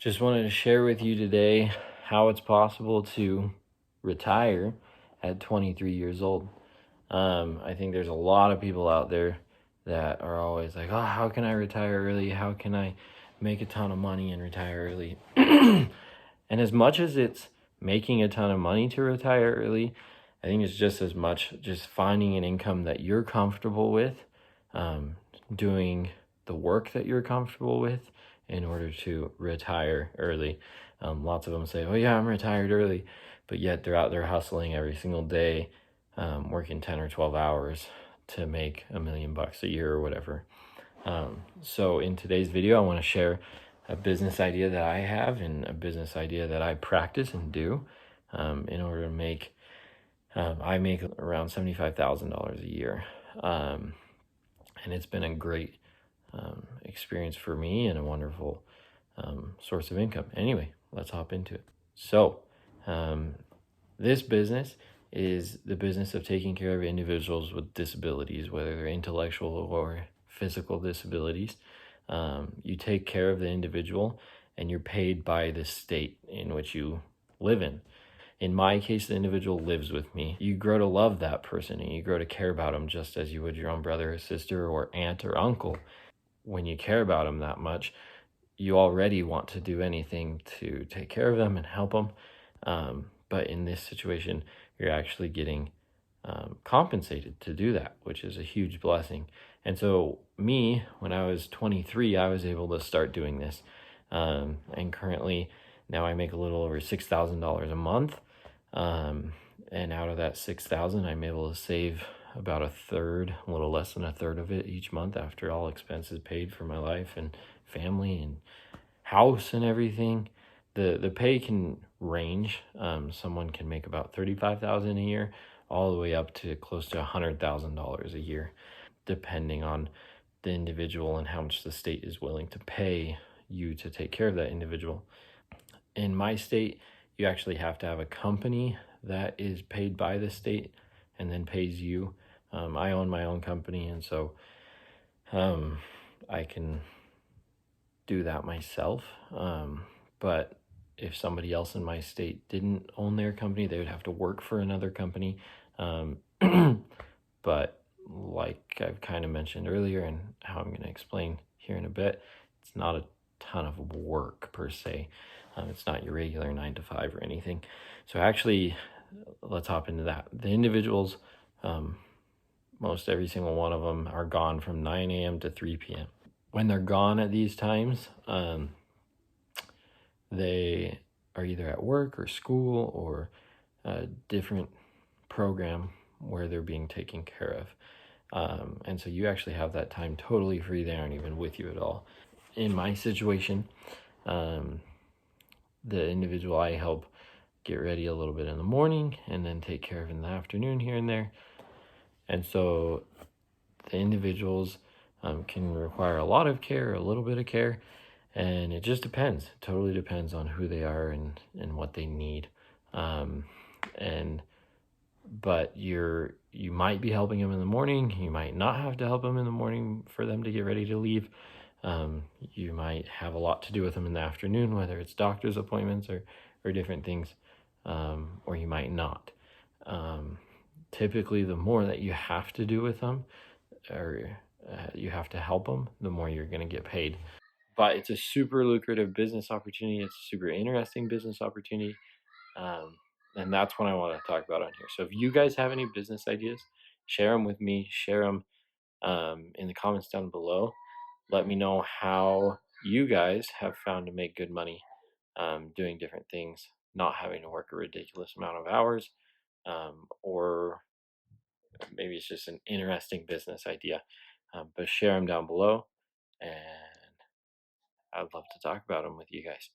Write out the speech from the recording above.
Just wanted to share with you today how it's possible to retire at 23 years old. I think there's a lot of people out there that are always like, oh, how can I retire early? How can I make a ton of money and retire early? And as much as it's making a ton of money to retire early, I think it's just as much just finding an income that you're comfortable with, doing the work that you're comfortable with in order to retire early. Lots of them say, oh yeah, I'm retired early, but yet they're out there hustling every single day, working 10 or 12 hours to make $1 million a year or whatever. So in today's video, I want to share a business idea that I have and a business idea that I practice and do in order to make, I make around $75,000 a year. And it's been a great experience for me and a wonderful source of income. Anyway, let's hop into it. So this business is the business of taking care of individuals with disabilities, whether they're intellectual or physical disabilities. You take care of the individual and you're paid by the state in which you live in. In my case, the individual lives with me. You grow to love that person and you grow to care about them just as you would your own brother or sister or aunt or uncle. When you care about them that much, you already want to do anything to take care of them and help them. But in this situation, you're actually getting compensated to do that, which is a huge blessing. And so me, when I was 23, I was able to start doing this. And currently now I make a little over $6,000 a month. And out of that $6,000, I'm able to save about a third, a little less than a third of it each month after all expenses paid for my life and family and house and everything. The pay can range. Someone can make about $35,000 a year, all the way up to close to $100,000 a year, depending on the individual and how much the state is willing to pay you to take care of that individual. In my state, you actually have to have a company that is paid by the state and then pays you. I own my own company, and so I can do that myself. But if somebody else in my state didn't own their company, they would have to work for another company. But like I've kind of mentioned earlier and how I'm going to explain here in a bit, it's not a ton of work per se. It's not your regular 9 to 5 or anything. So actually, let's hop into that. The individuals, most every single one of them are gone from 9 a.m. to 3 p.m. When they're gone at these times, they are either at work or school or a different program where they're being taken care of. And so you actually have that time totally free. They aren't even with you at all. In my situation, the individual I help get ready a little bit in the morning and then take care of in the afternoon here and there. And so the individuals can require a lot of care, a little bit of care, and it just depends. It totally depends on who they are and what they need. But you might be helping them in the morning. You might not have to help them in the morning for them to get ready to leave. You might have a lot to do with them in the afternoon, whether it's doctor's appointments or different things, or you might not. Typically, the more that you have to do with them, or you have to help them, the more you're going to get paid. But it's a super lucrative business opportunity. It's a super interesting business opportunity. And that's what I want to talk about on here. So if you guys have any business ideas, share them with me. Share them in the comments down below. Let me know how you guys have found to make good money doing different things, not having to work a ridiculous amount of hours, or maybe it's just an interesting business idea. But share them down below, and I'd love to talk about them with you guys.